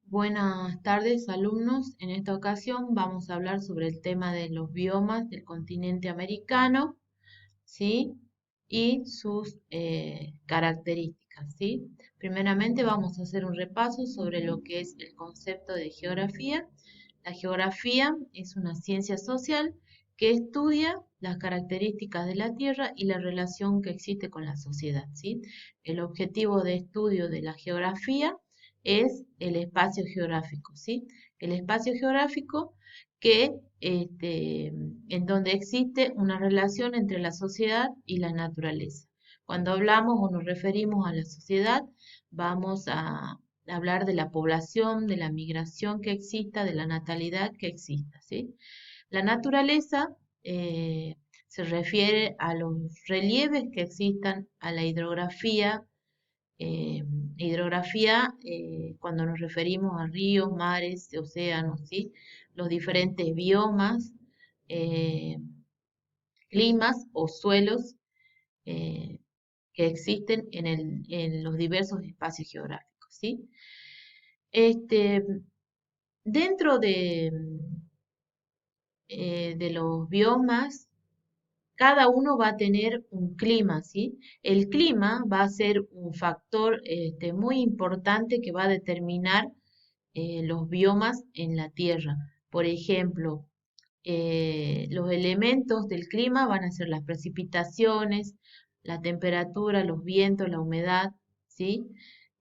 Buenas tardes, alumnos. En esta ocasión vamos a hablar sobre el tema de los biomas del continente americano, ¿sí? Y sus características, ¿sí? Primeramente vamos a hacer un repaso sobre lo que es el concepto de geografía. La geografía es una ciencia social que estudia las características de la Tierra y la relación que existe con la sociedad, ¿sí? El objetivo de estudio de la geografía es el espacio geográfico, ¿sí? El espacio geográfico que en donde existe una relación entre la sociedad y la naturaleza. Cuando hablamos o nos referimos a la sociedad, vamos a hablar de la población, de la migración que exista, de la natalidad que exista, ¿sí? La naturaleza se refiere a los relieves que existan, a la hidrografía, eh, cuando nos referimos a ríos, mares, océanos, ¿sí? Los diferentes biomas, eh, climas o suelos eh, que existen en los diversos espacios geográficos, ¿sí? Este, dentro de los biomas, cada uno va a tener un clima, ¿sí? El clima va a ser un factor muy importante que va a determinar los biomas en la Tierra. Por ejemplo, los elementos del clima van a ser las precipitaciones, la temperatura, los vientos, la humedad, ¿sí?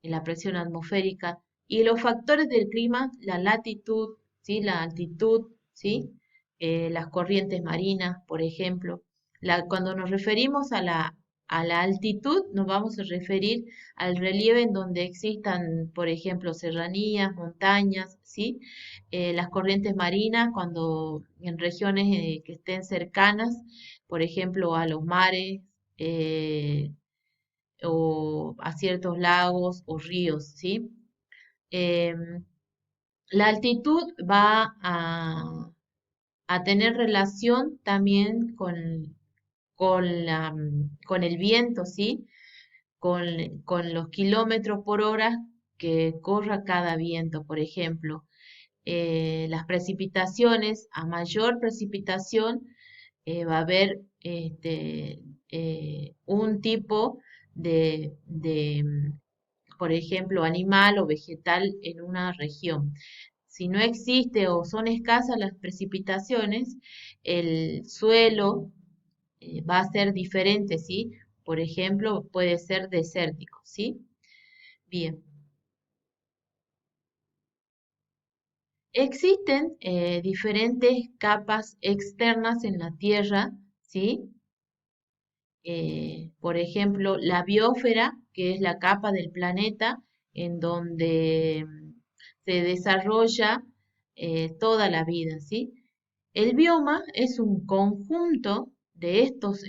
La presión atmosférica. Y los factores del clima, la latitud, ¿sí? La altitud, ¿sí? Las corrientes marinas, por ejemplo. Cuando nos referimos a la altitud, nos vamos a referir al relieve en donde existan, por ejemplo, serranías, montañas, ¿sí? Las corrientes marinas, cuando en regiones que estén cercanas, por ejemplo, a los mares eh, o a ciertos lagos o ríos, ¿sí? Em, la altitud va a tener relación también con el viento, ¿sí? Con los kilómetros por hora que corra cada viento, por ejemplo. Las precipitaciones, a mayor precipitación, va a haber un tipo por ejemplo, animal o vegetal en una región. Si no existe o son escasas las precipitaciones, el suelo va a ser diferente, ¿sí? Por ejemplo, puede ser desértico, ¿sí? Bien. Existen diferentes capas externas en la Tierra, ¿sí? Por ejemplo, la biosfera, que es la capa del planeta en donde se desarrolla toda la vida, ¿sí? El bioma es un conjunto de estos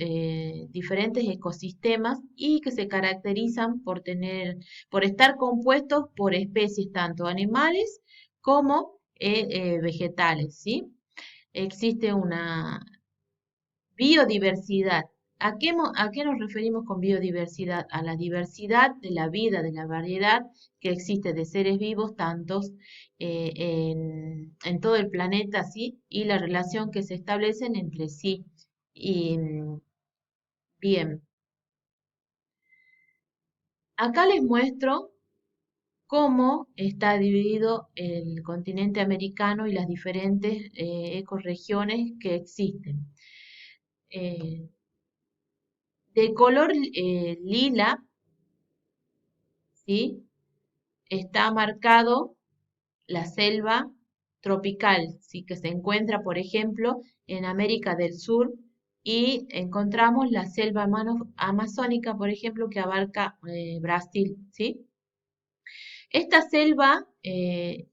diferentes ecosistemas y que se caracterizan por estar compuestos por especies tanto animales como vegetales, ¿sí? Existe una biodiversidad. A qué nos referimos con biodiversidad? A la diversidad de la vida, de la variedad que existe de seres vivos, tantos en todo el planeta, ¿sí? Y la relación que se establecen entre sí. Y bien, acá les muestro cómo está dividido el continente americano y las diferentes ecorregiones que existen. Eh, de color lila, ¿sí? Está marcado la selva tropical, ¿sí? Que se encuentra, por ejemplo, en América del Sur y encontramos la selva amazónica, por ejemplo, que abarca Brasil, ¿sí? Esta selva se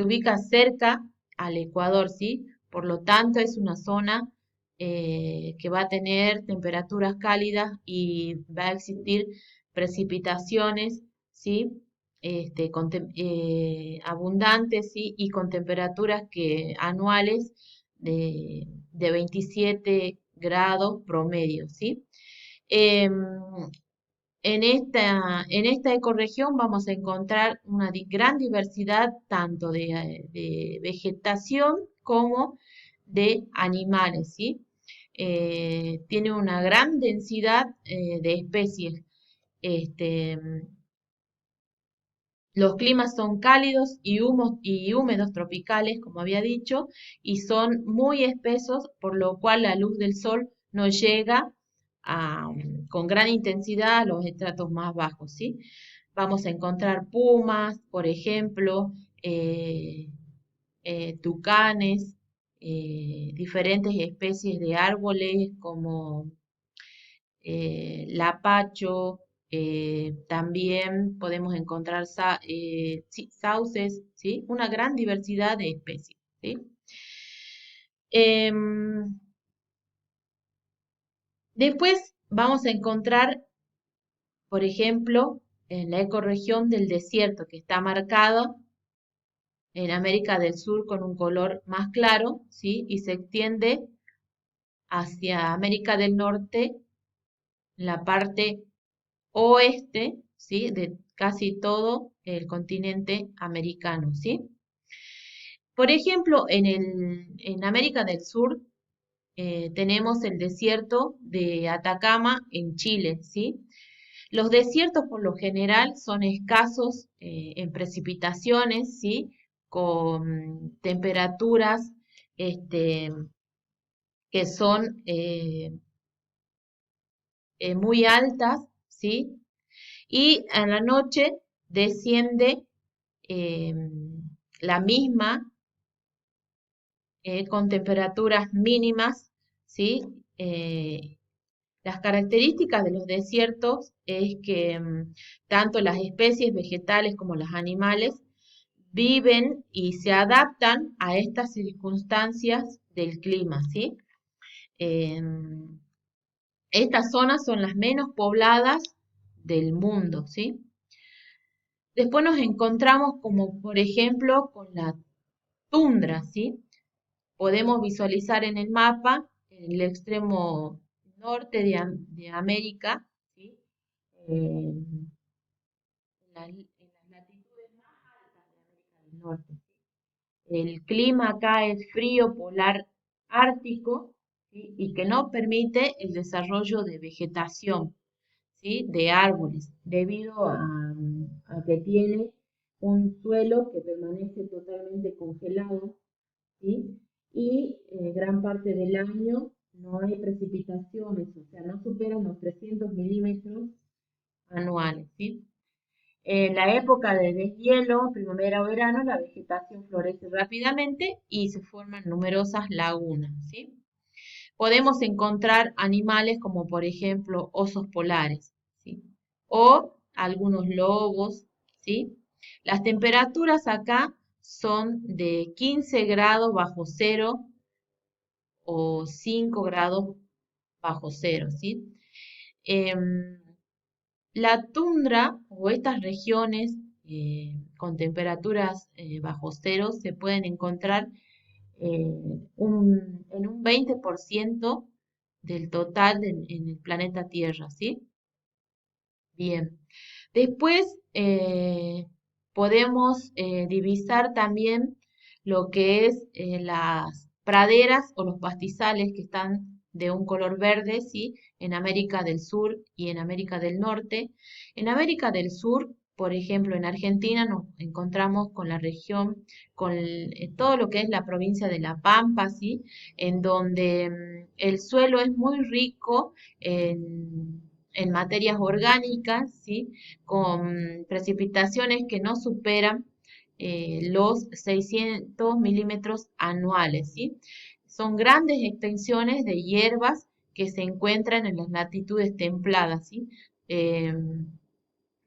ubica cerca al Ecuador, ¿sí? Por lo tanto, es una zona que va a tener temperaturas cálidas y va a existir precipitaciones, ¿sí? Abundantes, ¿sí? Y con temperaturas anuales de 27 grados promedio, ¿sí? Em, en esta ecorregión vamos a encontrar una gran diversidad tanto de vegetación como de animales, ¿sí? Tiene una gran densidad de especies. Este, los climas son cálidos y húmedos tropicales, como había dicho, y son muy espesos, por lo cual la luz del sol no llega con gran intensidad a los estratos más bajos, ¿sí? Vamos a encontrar pumas, por ejemplo, tucanes, diferentes especies de árboles como lapacho, también podemos encontrar sí, sauces, ¿sí? Una gran diversidad de especies, ¿sí? Em, Después vamos a encontrar, por ejemplo, en la ecorregión del desierto, que está marcado en América del Sur con un color más claro, ¿sí? Y se extiende hacia América del Norte, la parte oeste, ¿sí? De casi todo el continente americano, ¿sí? Por ejemplo, en América del Sur tenemos el desierto de Atacama en Chile, ¿sí? Los desiertos por lo general son escasos en precipitaciones, ¿sí? Con temperaturas este, que son muy altas, ¿sí? Y a la noche desciende eh, la misma con temperaturas mínimas, ¿sí? Eh, las características de los desiertos es que tanto las especies vegetales como los animales viven y se adaptan a estas circunstancias del clima, ¿sí? Em, Estas zonas son las menos pobladas del mundo, ¿sí? Después nos encontramos como, por ejemplo, con la tundra, ¿sí? Podemos visualizar en el mapa, en el extremo norte de América, ¿sí? En las latitudes más altas de América del Norte. El clima acá es frío polar ártico, ¿sí? Y que no permite el desarrollo de vegetación, ¿sí? De árboles, debido a que tiene un suelo que permanece totalmente congelado, ¿sí? Y gran parte del año no hay precipitaciones, o sea, no superan los 300 milímetros anuales, ¿sí? En la época de deshielo, primavera o verano, la vegetación florece rápidamente y se forman numerosas lagunas, ¿sí? Podemos encontrar animales como por ejemplo osos polares, ¿sí? O algunos lobos, ¿sí? Las temperaturas acá son de 15 grados bajo cero o 5 grados bajo cero, ¿sí? Em, la tundra o estas regiones con temperaturas bajo cero se pueden encontrar en un 20% del total en el planeta Tierra, ¿sí? Bien. Después podemos divisar también lo que es las praderas o los pastizales que están de un color verde, ¿sí? En América del Sur y en América del Norte. En América del Sur, por ejemplo, en Argentina nos encontramos con la región, con todo lo que es la provincia de La Pampa, ¿sí? En donde el suelo es muy rico en materias orgánicas, ¿sí? Con precipitaciones que no superan los 600 milímetros anuales, ¿sí? Son grandes extensiones de hierbas que se encuentran en las latitudes templadas, ¿sí?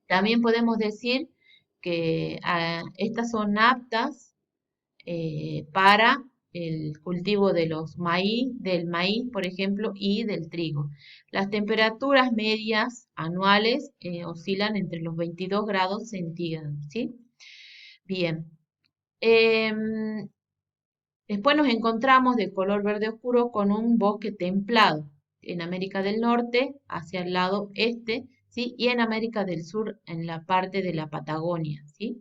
También podemos decir que estas son aptas para el cultivo de del maíz, por ejemplo, y del trigo. Las temperaturas medias anuales oscilan entre los 22 grados centígrados, ¿sí? Bien. Em, Después nos encontramos de color verde oscuro con un bosque templado en América del Norte, hacia el lado este ¿sí? Y en América del Sur en la parte de la Patagonia, ¿sí?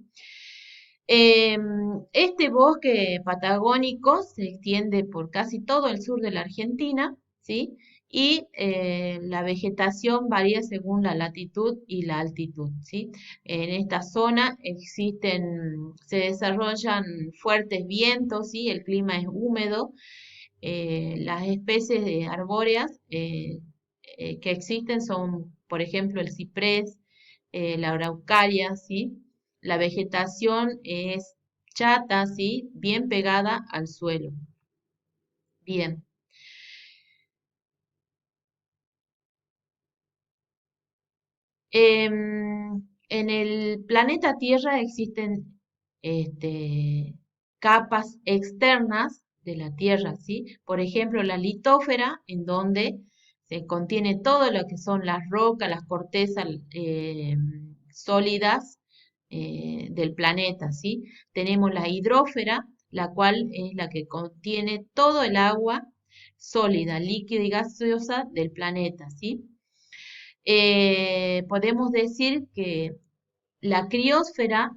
Este bosque patagónico se extiende por casi todo el sur de la Argentina, ¿sí? Y la vegetación varía según la latitud y la altitud, ¿sí? En esta zona se desarrollan fuertes vientos, ¿sí? El clima es húmedo. Las especies de arbóreas que existen son, por ejemplo, el ciprés, la araucaria, ¿sí? La vegetación es chata, ¿sí? Bien pegada al suelo. Bien. En el planeta Tierra existen capas externas de la Tierra, ¿sí? Por ejemplo, la litósfera, en donde se contiene todo lo que son las rocas, las cortezas sólidas del planeta, ¿sí? Tenemos la hidrósfera, la cual es la que contiene todo el agua sólida, líquida y gaseosa del planeta, ¿sí? Podemos decir que la criósfera,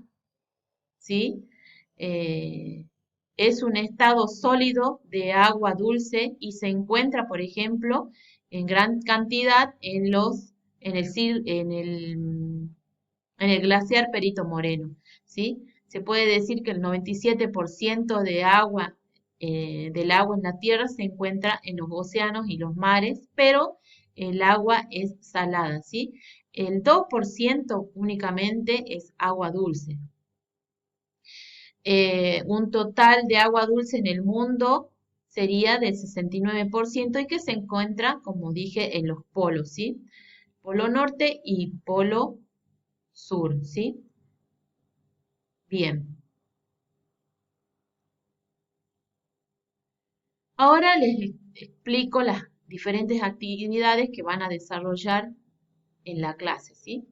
¿sí? Eh, es un estado sólido de agua dulce y se encuentra, por ejemplo, en gran cantidad en el glaciar Perito Moreno, ¿sí? Se puede decir que el 97% de agua, del agua en la Tierra se encuentra en los océanos y los mares, pero el agua es salada, ¿sí? El 2% únicamente es agua dulce. Un total de agua dulce en el mundo sería del 69% y que se encuentra, como dije, en los polos, ¿sí? Polo norte y polo sur, ¿sí? Bien. Ahora explico las diferentes actividades que van a desarrollar en la clase, ¿sí?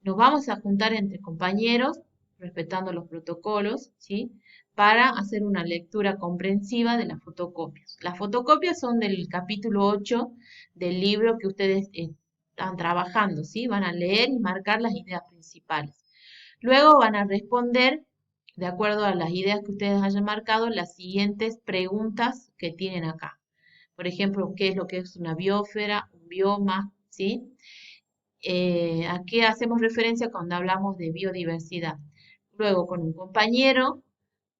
Nos vamos a juntar entre compañeros, respetando los protocolos, ¿sí? Para hacer una lectura comprensiva de las fotocopias. Las fotocopias son del capítulo 8 del libro que ustedes están trabajando, ¿sí? Van a leer y marcar las ideas principales. Luego van a responder, de acuerdo a las ideas que ustedes hayan marcado, las siguientes preguntas que tienen acá. Por ejemplo, ¿qué es lo que es una biosfera, un bioma, ¿sí? ¿A qué hacemos referencia cuando hablamos de biodiversidad? Luego, con un compañero,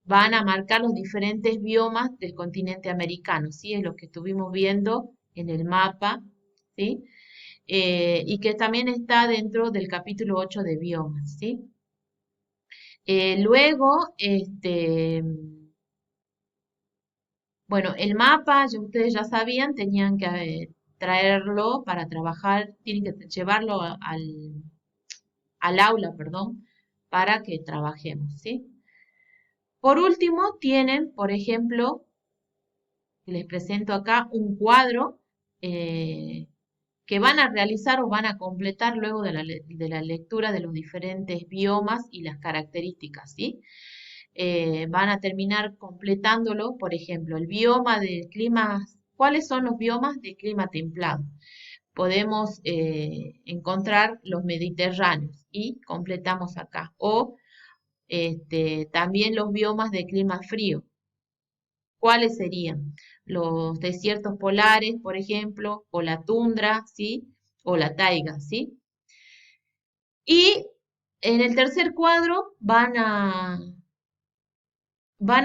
van a marcar los diferentes biomas del continente americano, ¿sí? Es lo que estuvimos viendo en el mapa, ¿sí? Y que también está dentro del capítulo 8 de biomas, ¿sí? Luego, bueno, el mapa, ustedes ya sabían, tenían que traerlo para trabajar, tienen que llevarlo al aula, perdón, para que trabajemos, ¿sí? Por último, tienen, por ejemplo, les presento acá un cuadro eh, que van a realizar o van a completar luego de la lectura de los diferentes biomas y las características, ¿sí? Van a terminar completándolo, por ejemplo, el bioma de climas, ¿cuáles son los biomas de clima templado? Podemos encontrar los mediterráneos y completamos acá. O también los biomas de clima frío. ¿Cuáles serían? Los desiertos polares, por ejemplo, o la tundra, ¿sí? O la taiga, ¿sí? Y en el tercer cuadro van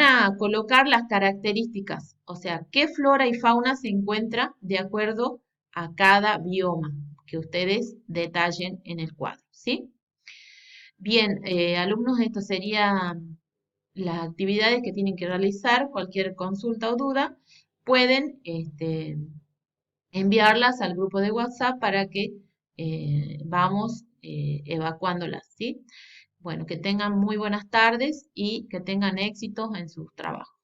a colocar las características, o sea, qué flora y fauna se encuentra de acuerdo a cada bioma que ustedes detallen en el cuadro, ¿sí? Bien, alumnos, esto serían las actividades que tienen que realizar. Cualquier consulta o duda pueden enviarlas al grupo de WhatsApp para que vamos evacuándolas, ¿sí? Bueno, que tengan muy buenas tardes y que tengan éxitos en sus trabajos.